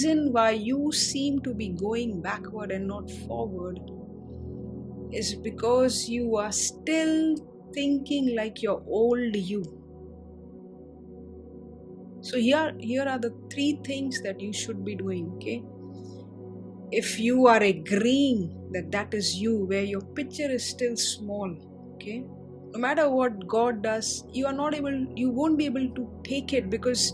reason why you seem to be going backward and not forward is because you are still thinking like your old you. So here are the 3 things that you should be doing, okay? If you are agreeing that that is you, where your picture is still small, okay? No matter what God does, you won't be able to take it, because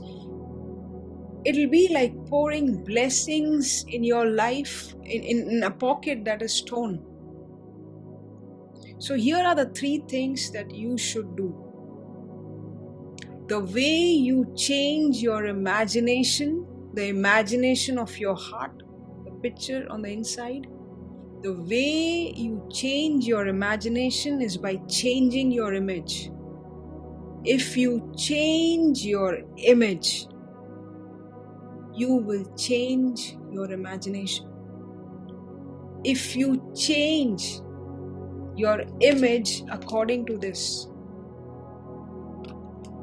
it'll be like pouring blessings in your life in a pocket that is torn. So here are the 3 things that you should do. The way you change your imagination, the imagination of your heart, the picture on the inside, the way you change your imagination is by changing your image. If you change your image, you will change your imagination. If you change your image according to this,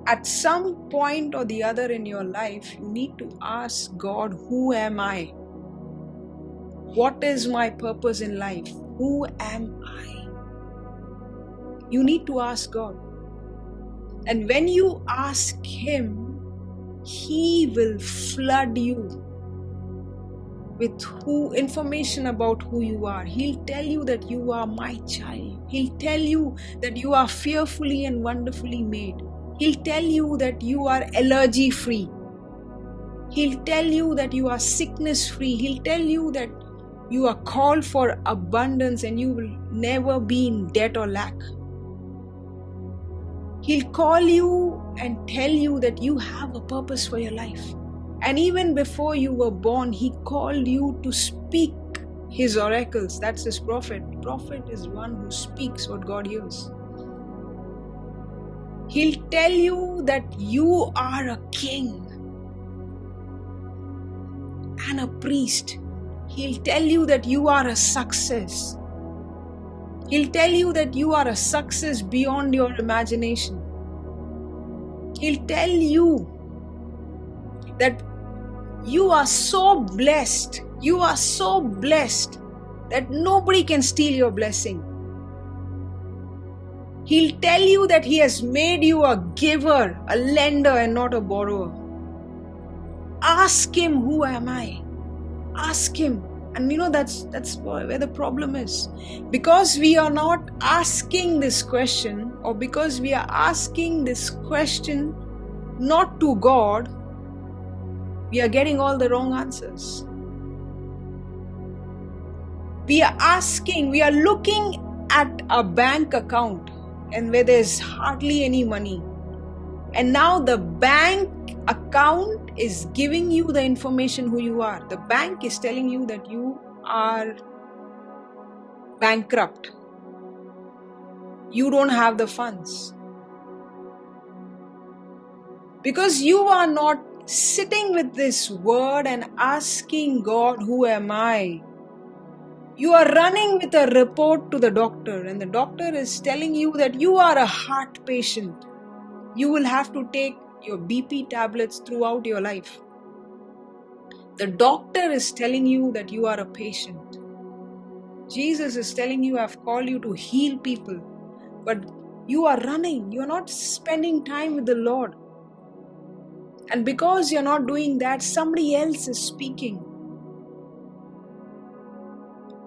at some point or the other in your life, you need to ask God, who am I? What is my purpose in life? Who am I? You need to ask God. And when you ask Him, He will flood you with information about who you are. He'll tell you that you are my child. He'll tell you that you are fearfully and wonderfully made. He'll tell you that you are allergy free. He'll tell you that you are sickness free. He'll tell you that you are called for abundance and you will never be in debt or lack. He'll call you and tell you that you have a purpose for your life. And even before you were born, He called you to speak His oracles. That's His prophet. Prophet is one who speaks what God hears. He'll tell you that you are a king and a priest. He'll tell you that you are a success. He'll tell you that you are a success beyond your imagination. He'll tell you that you are so blessed. You are so blessed that nobody can steal your blessing. He'll tell you that He has made you a giver, a lender, and not a borrower. Ask Him, who am I? Ask Him. And that's where the problem is. Because we are not asking this question, or because we are asking this question not to God, we are getting all the wrong answers. We are looking at a bank account and where there's hardly any money. And now the bank account is giving you the information who you are. The bank is telling you that you are bankrupt. You don't have the funds. Because you are not sitting with this word and asking God, who am I? You are running with a report to the doctor, and the doctor is telling you that you are a heart patient. You will have to take your BP tablets throughout your life. The doctor is telling you that you are a patient. Jesus is telling you, I've called you to heal people. But you are running. You are not spending time with the Lord. And because you're not doing that, somebody else is speaking.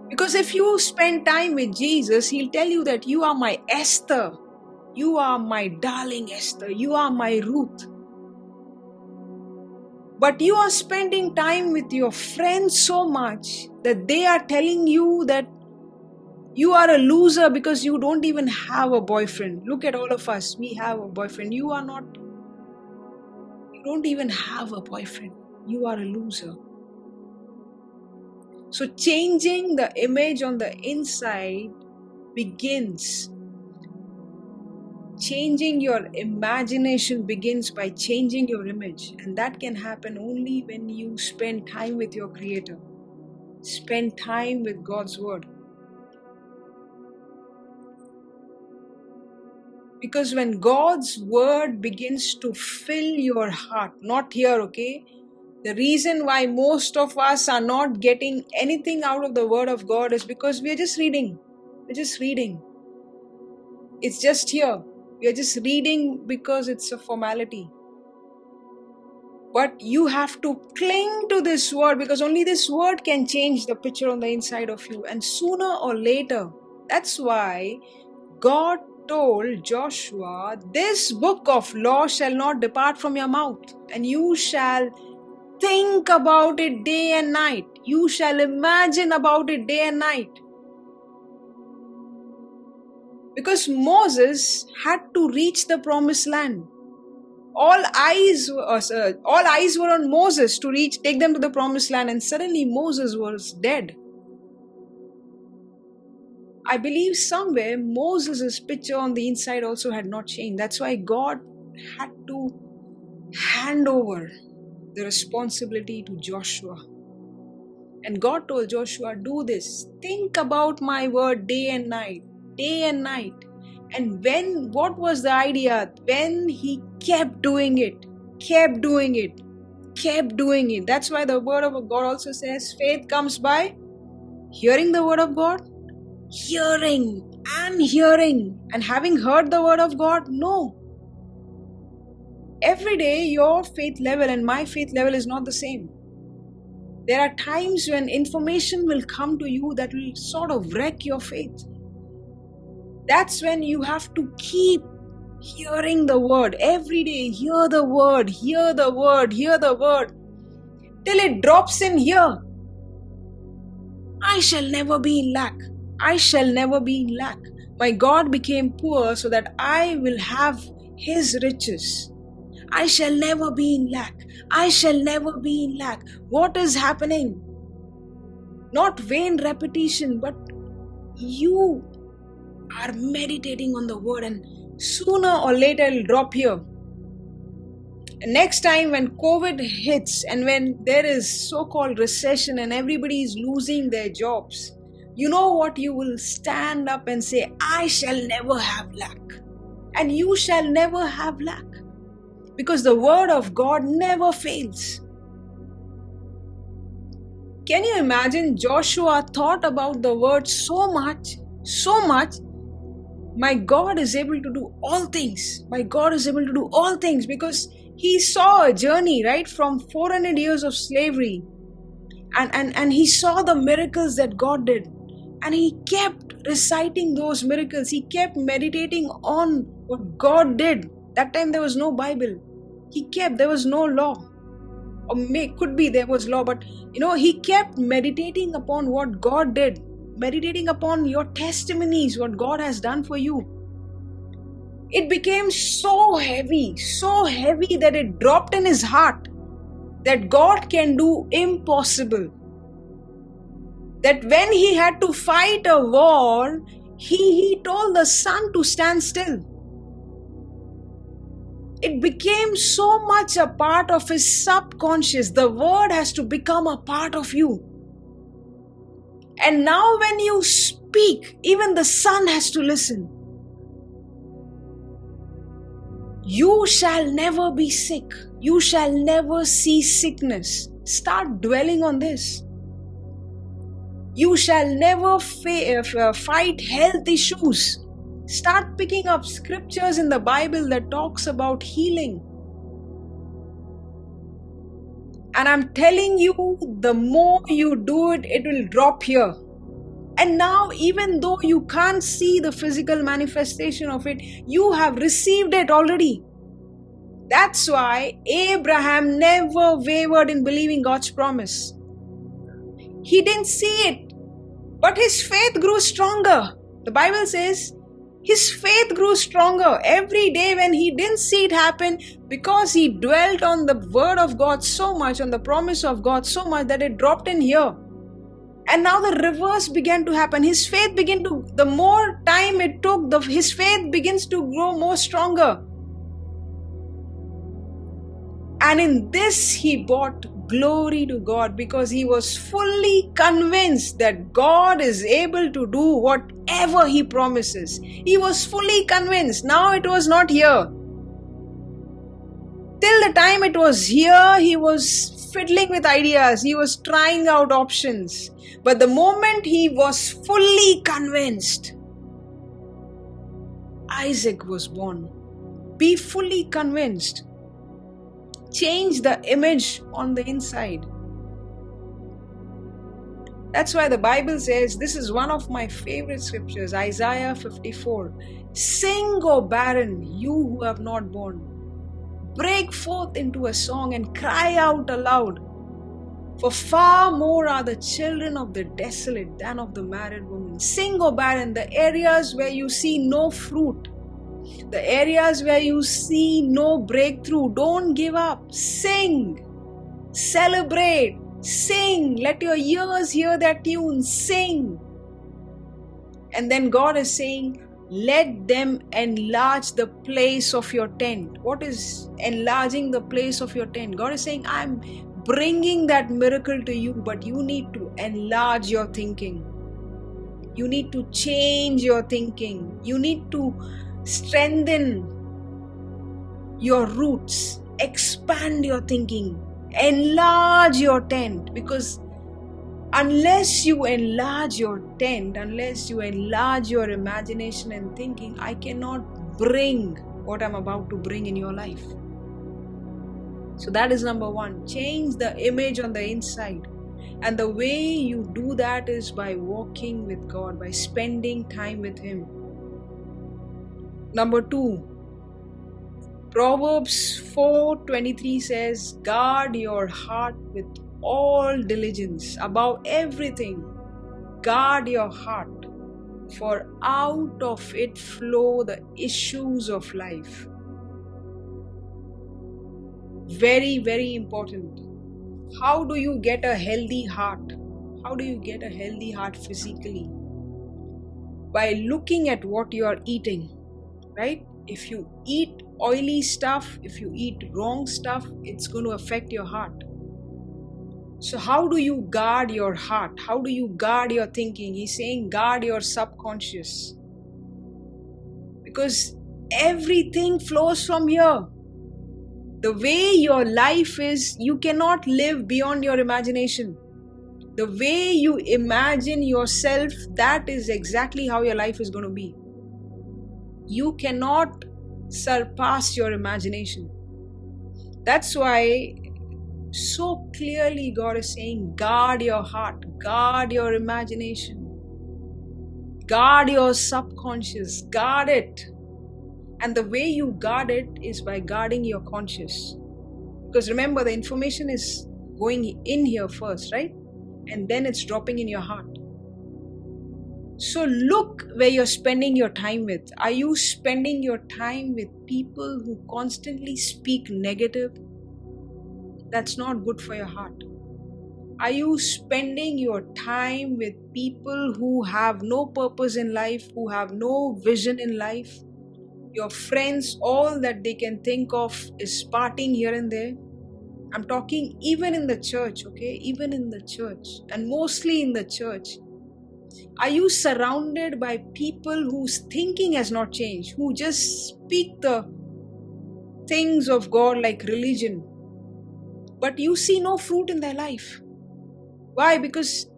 Because if you spend time with Jesus, He'll tell you that you are my Esther. You are my darling Esther. You are my Ruth. But you are spending time with your friends so much that they are telling you that you are a loser because you don't even have a boyfriend. Look at all of us. We have a boyfriend. You don't even have a boyfriend. You are a loser. So changing the image on the inside begins. Changing your imagination begins by changing your image. And that can happen only when you spend time with your Creator. Spend time with God's Word. Because when God's Word begins to fill your heart, not here, okay? The reason why most of us are not getting anything out of the Word of God is because we are just reading. We're just reading. It's just here. We are just reading because it's a formality. But you have to cling to this Word, because only this Word can change the picture on the inside of you. And sooner or later, that's why God told Joshua, this book of law shall not depart from your mouth, and you shall think about it day and night. You shall imagine about it day and night. Because Moses had to reach the promised land. All eyes were on Moses to take them to the promised land, and suddenly Moses was dead. I believe somewhere Moses' picture on the inside also had not changed. That's why God had to hand over the responsibility to Joshua. And God told Joshua, do this. Think about my word day and night. Day and night. And what was the idea? When he kept doing it. That's why the word of God also says, faith comes by hearing the word of God. Hearing. And having heard the word of God? No. Every day your faith level and my faith level is not the same. There are times when information will come to you that will sort of wreck your faith. That's when you have to keep hearing the word. Every day, hear the word, till it drops in here. I shall never be in lack. My God became poor so that I will have his riches. I shall never be in lack. What is happening? Not vain repetition, but you are meditating on the word, and sooner or later it will drop here. And next time when COVID hits and when there is so-called recession and everybody is losing their jobs, you know what? You will stand up and say, I shall never have lack. And you shall never have lack. Because the word of God never fails. Can you imagine? Joshua thought about the word so much. My God is able to do all things. Because he saw a journey, right, from 400 years of slavery. And he saw the miracles that God did. And he kept reciting those miracles. He kept meditating on what God did. That time there was no Bible. There was no law. Or could be there was law, but he kept meditating upon what God did. Meditating upon your testimonies, what God has done for you. It became so heavy that it dropped in his heart that God can do impossible. That when he had to fight a war, he told the sun to stand still. It became so much a part of his subconscious. The word has to become a part of you. And now when you speak, even the sun has to listen. You shall never be sick. You shall never see sickness. Start dwelling on this. You shall never fight health issues. Start picking up scriptures in the Bible that talks about healing. And I'm telling you, the more you do it, it will drop here. And now, even though you can't see the physical manifestation of it, you have received it already. That's why Abraham never wavered in believing God's promise. He didn't see it, but his faith grew stronger. The Bible says his faith grew stronger every day when he didn't see it happen, because he dwelt on the word of God so much, on the promise of God so much, that it dropped in here. And now the reverse began to happen. His faith began to, the more time it took, his faith begins to grow more stronger. And in this he brought glory to God, because he was fully convinced that God is able to do whatever he promises. He was fully convinced. Now it was not here. Till the time it was here, he was fiddling with ideas. He was trying out options. But the moment he was fully convinced, Isaac was born. Be fully convinced. Change the image on the inside. That's why the Bible says, this is one of my favorite scriptures, Isaiah 54. Sing, O barren, you who have not borne. Break forth into a song and cry out aloud. For far more are the children of the desolate than of the married woman. Sing, O barren, the areas where you see no fruit, the areas where you see no breakthrough. Don't give up. Sing. Celebrate. Sing. Let your ears hear that tune. Sing. And then God is saying, let them enlarge the place of your tent. What is enlarging the place of your tent? God is saying, I'm bringing that miracle to you, but you need to enlarge your thinking. You need to change your thinking. You need to strengthen your roots. Expand your thinking. Enlarge your tent, because unless you enlarge your tent, unless you enlarge your imagination and thinking, I cannot bring what I'm about to bring in your life. So that is number one. Change the image on the inside. And the way you do that is by walking with God, by spending time with Him. Number two, Proverbs 4:23 says, guard your heart with all diligence. Above everything, guard your heart, for out of it flow the issues of life. Very, very important. How do you get a healthy heart? How do you get a healthy heart physically? By looking at what you are eating, right? If you eat oily stuff, if you eat wrong stuff, it's going to affect your heart. So how do you guard your heart? How do you guard your thinking? He's saying guard your subconscious. Because everything flows from here. The way your life is, you cannot live beyond your imagination. The way you imagine yourself, that is exactly how your life is going to be. You cannot surpass your imagination. That's why so clearly God is saying, guard your heart, guard your imagination, guard your subconscious, guard it. And the way you guard it is by guarding your conscious. Because remember, the information is going in here first, right? And then it's dropping in your heart. So look where you're spending your time with. Are you spending your time with people who constantly speak negative? That's not good for your heart. Are you spending your time with people who have no purpose in life, who have no vision in life? Your friends, all that they can think of is partying here and there. I'm talking even in the church, okay? Even in the church, and mostly in the church. Are you surrounded by people whose thinking has not changed, who just speak the things of God like religion, but you see no fruit in their life? Why? Because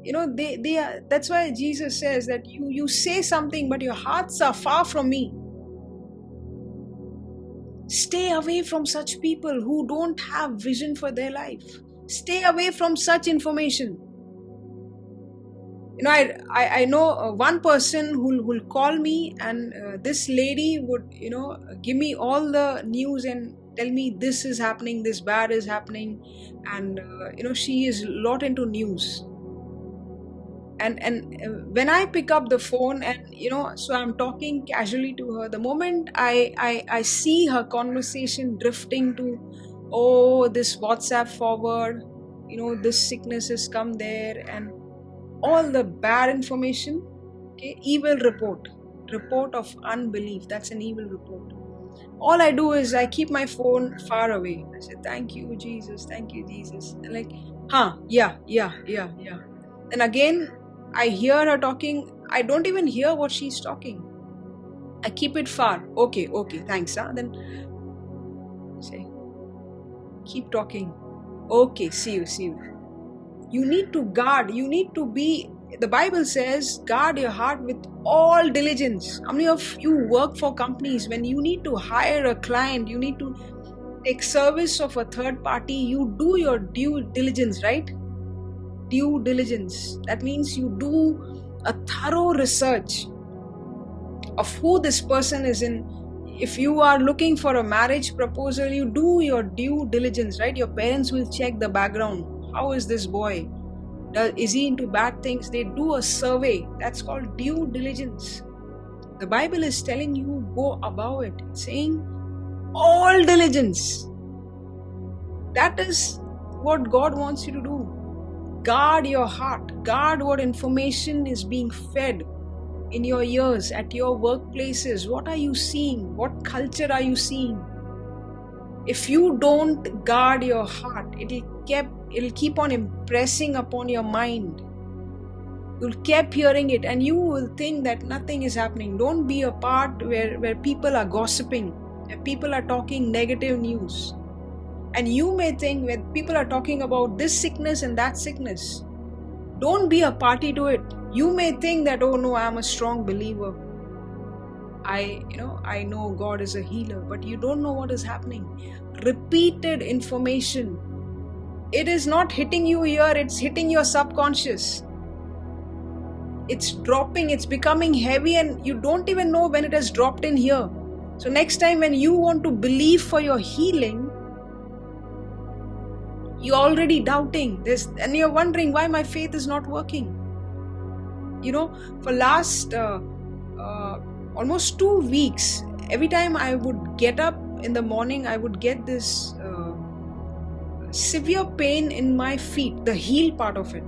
they are. That's why Jesus says that you say something, but your hearts are far from me. Stay away from such people who don't have vision for their life. Stay away from such information. I know one person who will call me, and this lady would give me all the news and tell me this is happening, this bad is happening, and she is a lot into news. And when I pick up the phone and so I'm talking casually to her, the moment I see her conversation drifting to, oh, this WhatsApp forward, this sickness has come there, and all the bad information, okay, evil report of unbelief. That's an evil report. All I do is I keep my phone far away. I say, thank you, Jesus, thank you, Jesus. And like, yeah. And again, I hear her talking. I don't even hear what she's talking. I keep it far. Okay, thanks. Then say, keep talking. Okay, see you. You need to guard. You need to be. The Bible says, guard your heart with all diligence. How many of you work for companies? When you need to hire a client, you need to take service of a third party, you do your due diligence, right? Due diligence. That means you do a thorough research of who this person is in. If you are looking for a marriage proposal, you do your due diligence, right? Your parents will check the background. How is this boy? Is he into bad things? They do a survey. That's called due diligence. The Bible is telling you go above it. It's saying all diligence. That is what God wants you to do. Guard your heart. Guard what information is being fed in your ears, at your workplaces. What are you seeing? What culture are you seeing? If you don't guard your heart, it'll keep on impressing upon your mind. You'll keep hearing it and you will think that nothing is happening. Don't be a part where people are gossiping, where people are talking negative news. And you may think when people are talking about this sickness and that sickness, don't be a party to it. You may think that, oh no, I'm a strong believer. I know God is a healer, but you don't know what is happening. Repeated information. It is not hitting you here, it's hitting your subconscious. It's dropping, it's becoming heavy, and you don't even know when it has dropped in here. So next time when you want to believe for your healing, you're already doubting this, and you're wondering why my faith is not working. For last almost 2 weeks, every time I would get up in the morning, I would get this severe pain in my feet, the heel part of it.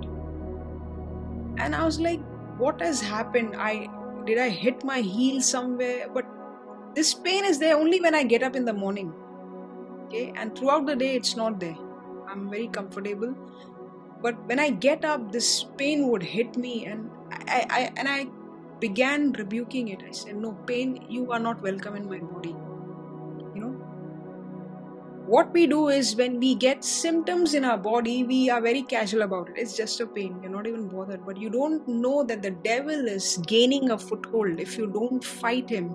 And I was like, what has happened? Did I hit my heel somewhere? But this pain is there only when I get up in the morning. Okay, and throughout the day it's not there. I'm very comfortable. But when I get up, this pain would hit me, and I began rebuking it. I said, no, pain, you are not welcome in my body. What we do is when we get symptoms in our body, we are very casual about it. It's just a pain. You're not even bothered. But you don't know that the devil is gaining a foothold. If you don't fight him,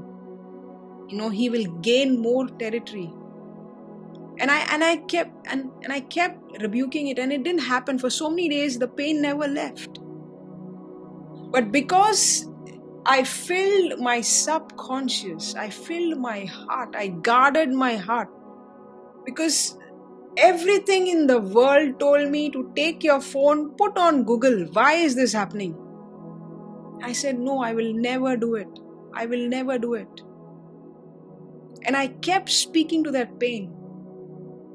he will gain more territory. And I kept rebuking it, and it didn't happen for so many days. The pain never left. But because I filled my subconscious, I filled my heart, I guarded my heart, because everything in the world told me to take your phone, put on Google, why is this happening? I said, no, I will never do it. I will never do it. And I kept speaking to that pain.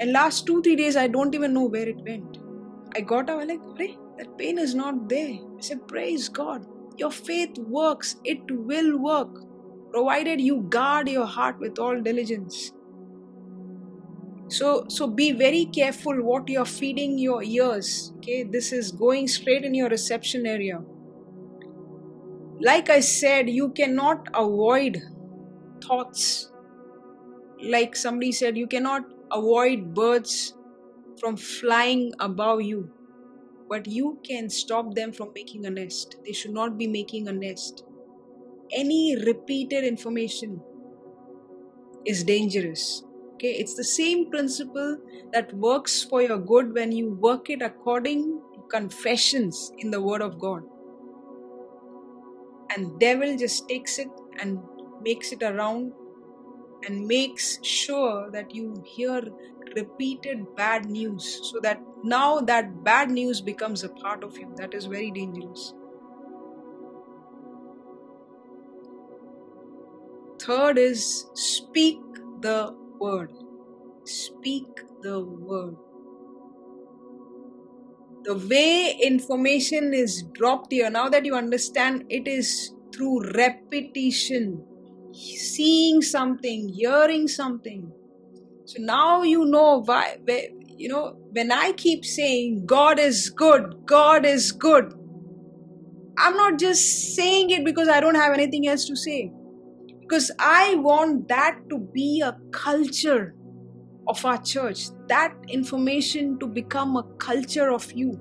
And last 2-3 days, I don't even know where it went. I got up, I'm like, hey, that pain is not there. I said, praise God. Your faith works. It will work, provided you guard your heart with all diligence. So be very careful what you're feeding your ears. Okay, this is going straight in your reception area. Like I said, you cannot avoid thoughts. Like somebody said, you cannot avoid birds from flying above you, but you can stop them from making a nest. They should not be making a nest. Any repeated information is dangerous. Okay, it's the same principle that works for your good when you work it according to confessions in the Word of God. And devil just takes it and makes it around and makes sure that you hear repeated bad news, so that now that bad news becomes a part of you. That is very dangerous. Third is speak the word. Speak the word. The way information is dropped here, now that you understand, it is through repetition. Seeing something, hearing something. So now you know why, when I keep saying God is good, God is good, I'm not just saying it because I don't have anything else to say. Because I want that to be a culture. of our church, that information to become a culture of you.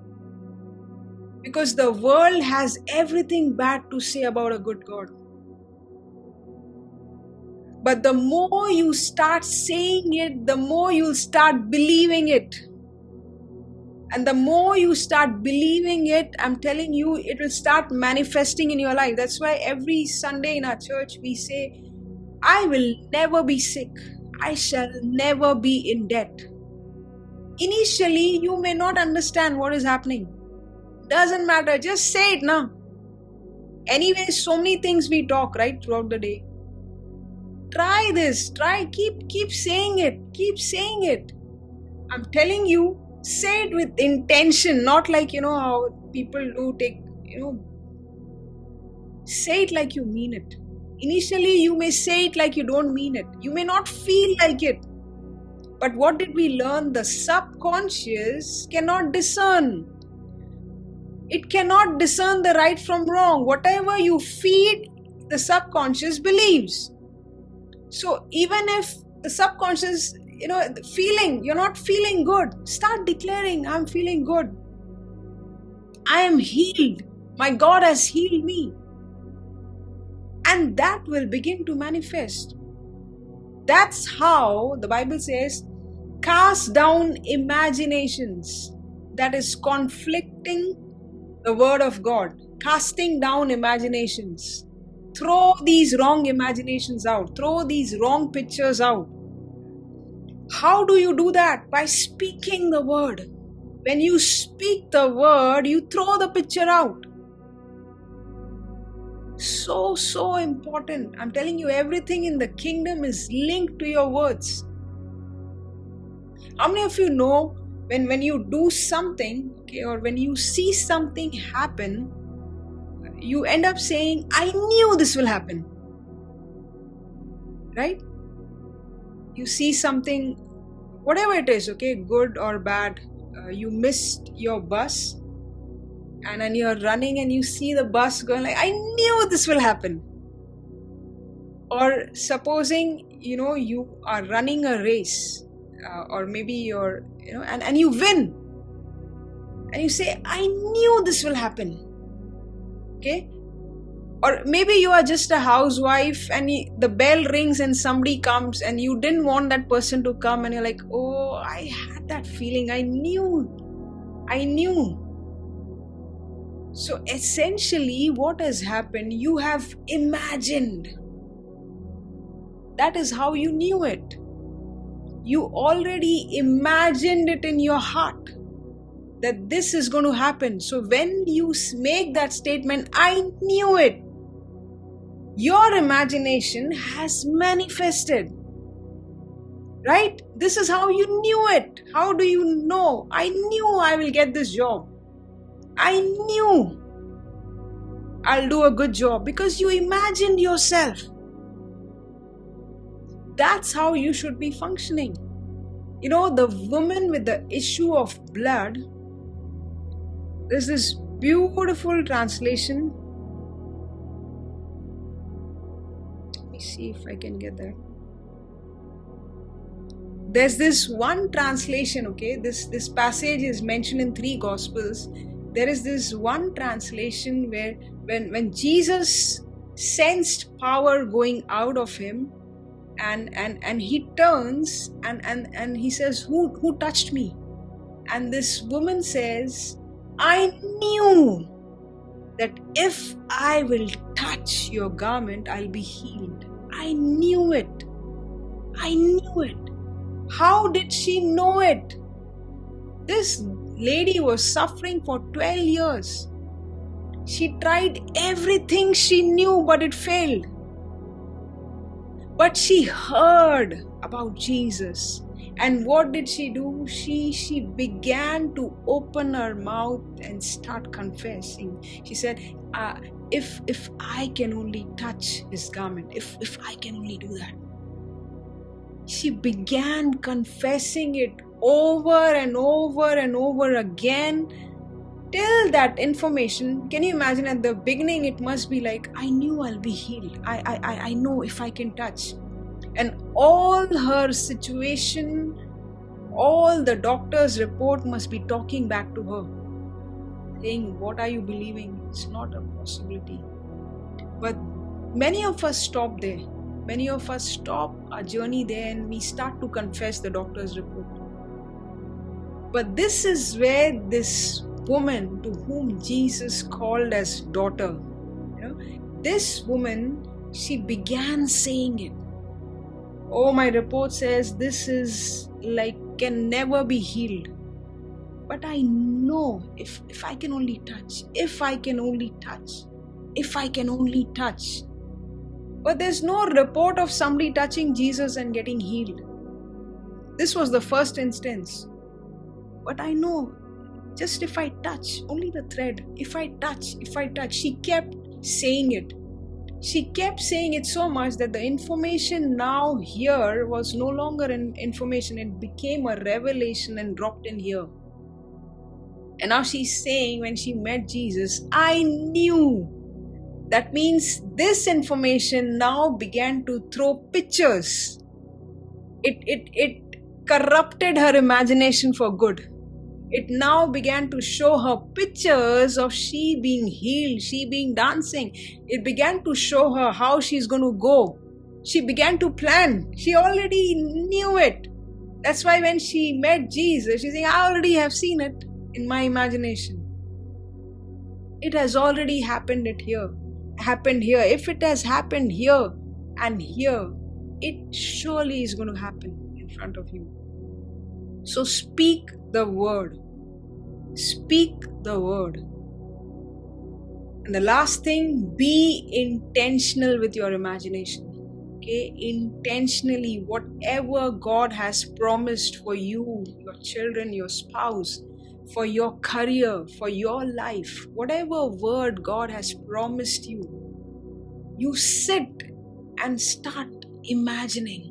Because the world has everything bad to say about a good God. But the more you start saying it, the more you'll start believing it. And the more you start believing it, I'm telling you, it will start manifesting in your life. That's why every Sunday in our church we say, I will never be sick. I shall never be in debt. Initially, you may not understand what is happening. Doesn't matter, just say it now. Anyway, so many things we talk, right, throughout the day. Try this, keep saying it, keep saying it. I'm telling you, say it with intention, not like, how people do say it like you mean it. Initially, you may say it like you don't mean it. You may not feel like it. But what did we learn? The subconscious cannot discern. It cannot discern the right from wrong. Whatever you feed, the subconscious believes. So even if the subconscious, you're not feeling good, start declaring, I'm feeling good. I am healed. My God has healed me. And that will begin to manifest. That's how the Bible says, cast down imaginations that is conflicting the word of God. Casting down imaginations. Throw these wrong imaginations out. Throw these wrong pictures out. How do you do that? By speaking the word. When you speak the word, you throw the picture out. So important. I'm telling you, everything in the kingdom is linked to your words. How many of you know when you do something, or when you see something happen, you end up saying, I knew this will happen. Right? You see something, whatever it is, good or bad, you missed your bus, and then you're running and you see the bus going like, I knew this will happen. Or supposing, you are running a race, or maybe you're, and you win. And you say, I knew this will happen. Okay? Or maybe you are just a housewife and the bell rings and somebody comes and you didn't want that person to come, and you're like, oh, I had that feeling. I knew. So essentially what has happened, you have imagined. That is how you knew it. You already imagined it in your heart that this is going to happen. So when you make that statement, I knew it, your imagination has manifested. Right? This is how you knew it. How do you know? I knew I will get this job. I knew I'll do a good job, because you imagined yourself. That's how you should be functioning. The woman with the issue of blood, there's this beautiful translation. Let me see if I can get that. There's this one translation, this passage is mentioned in 3 Gospels. There is this one translation where when Jesus sensed power going out of him, and he turns and he says, who touched me? And this woman says, I knew that if I will touch your garment, I'll be healed. I knew it. How did she know it? This lady was suffering for 12 years. She tried everything she knew, but it failed. But she heard about Jesus. And what did she do? She began to open her mouth and start confessing. She said, if I can only touch his garment, if I can only do that. She began confessing it over and over and over again, till that information, can you imagine, at the beginning it must be like, I knew I'll be healed. I know if I can touch. And all her situation All the doctor's report must be talking back to her, saying, what are you believing? It's not a possibility. But many of us stop there. Many of us stop our journey there and we start to confess the doctor's report. But this is where this woman to whom Jesus called as daughter, this woman, she began saying it. Oh, my report says this is can never be healed. But I know if I can only touch, if I can only touch, if I can only touch. But there's no report of somebody touching Jesus and getting healed. This was the first instance. But I know, just if I touch, only the thread, if I touch, she kept saying it. She kept saying it so much that the information now here was no longer an information. It became a revelation and dropped in here. And now she's saying when she met Jesus, I knew. That means this information now began to throw pictures. It corrupted her imagination for good. It now began to show her pictures of she being healed, she being dancing. It began to show her how she's going to go. She began to plan. She already knew it. That's why when she met Jesus, she's saying, I already have seen it in my imagination. It has already happened here. If it has happened here and here, it surely is going to happen in front of you. So speak the word. Speak the word. And the last thing, be intentional with your imagination. Okay, intentionally, whatever God has promised for you, your children, your spouse, for your career, for your life, whatever word God has promised you, you sit and start imagining.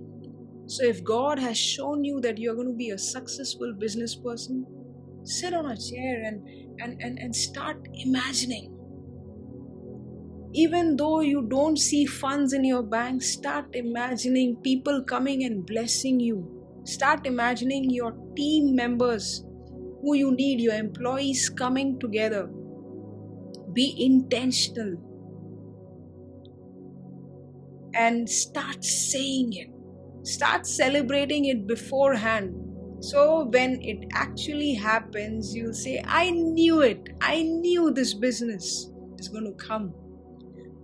So if God has shown you that you're going to be a successful business person, sit on a chair and start imagining. Even though you don't see funds in your bank, start imagining people coming and blessing you. Start imagining your team members who you need, your employees coming together. Be intentional and start saying it. Start celebrating it beforehand. So when it actually happens, you'll say, I knew it. I knew this business is going to come.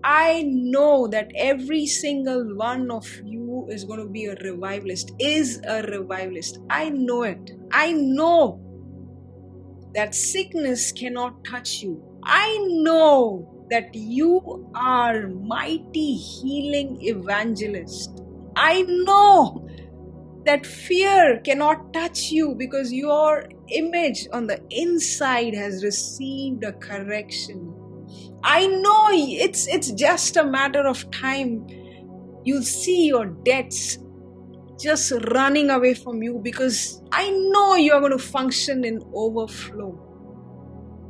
I know that every single one of you is going to be a revivalist, is a revivalist. I know it. I know that sickness cannot touch you. I know that you are mighty healing evangelist. I know that fear cannot touch you because your image on the inside has received a correction. I know it's just a matter of time. You'll see your debts just running away from you because I know you're going to function in overflow.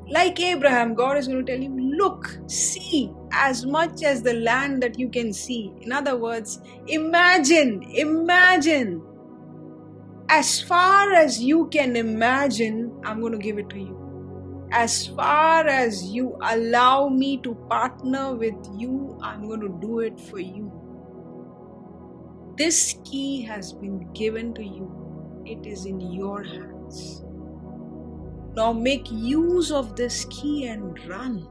Like Abraham, God is going to tell him, look, see as much as the land that you can see. In other words, imagine. As far as you can imagine, I'm going to give it to you. As far as you allow me to partner with you, I'm going to do it for you. This key has been given to you. It is in your hands. Now make use of this key and run.